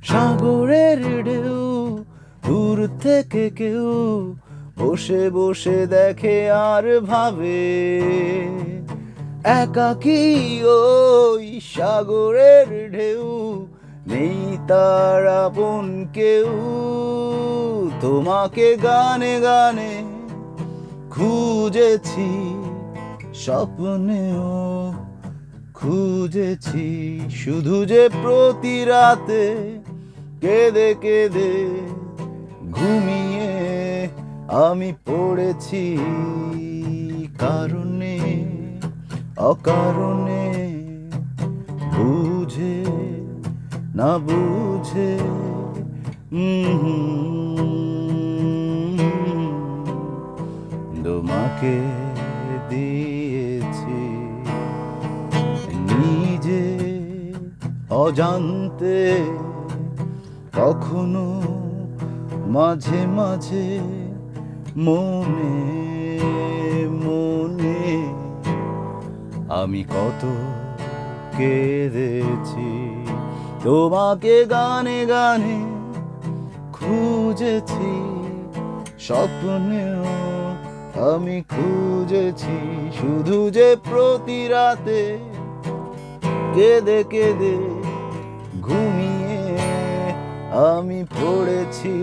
সাগরের ঢেউ দূর থেকে কেউ বসে বসে দেখে আর ভাবে, একাকী ওই সাগরের ঢেউ, নেই তার আপন কেউ। তোমাকে গানে গানে খুঁজেছি, স্বপ্নেও খুঁজেছি, শুধু যে প্রতি রাতে কেঁদে কেঁদে ঘুমিয়ে আমি পড়েছি কারণে অকারণে, বুঝে না বুঝে। তোমাকে দিয়েছি নিজে অজান্তে, কখনো মাঝে মাঝে মনে মনে আমি কত কেঁদেছি, তোমাকে গানে গানে খুঁজেছি, স্বপ্নেও আমি খুঁজেছি, শুধু যে প্রতি রাতে কেঁদে কেঁদে ঘুমিয়ে আমি পড়েছি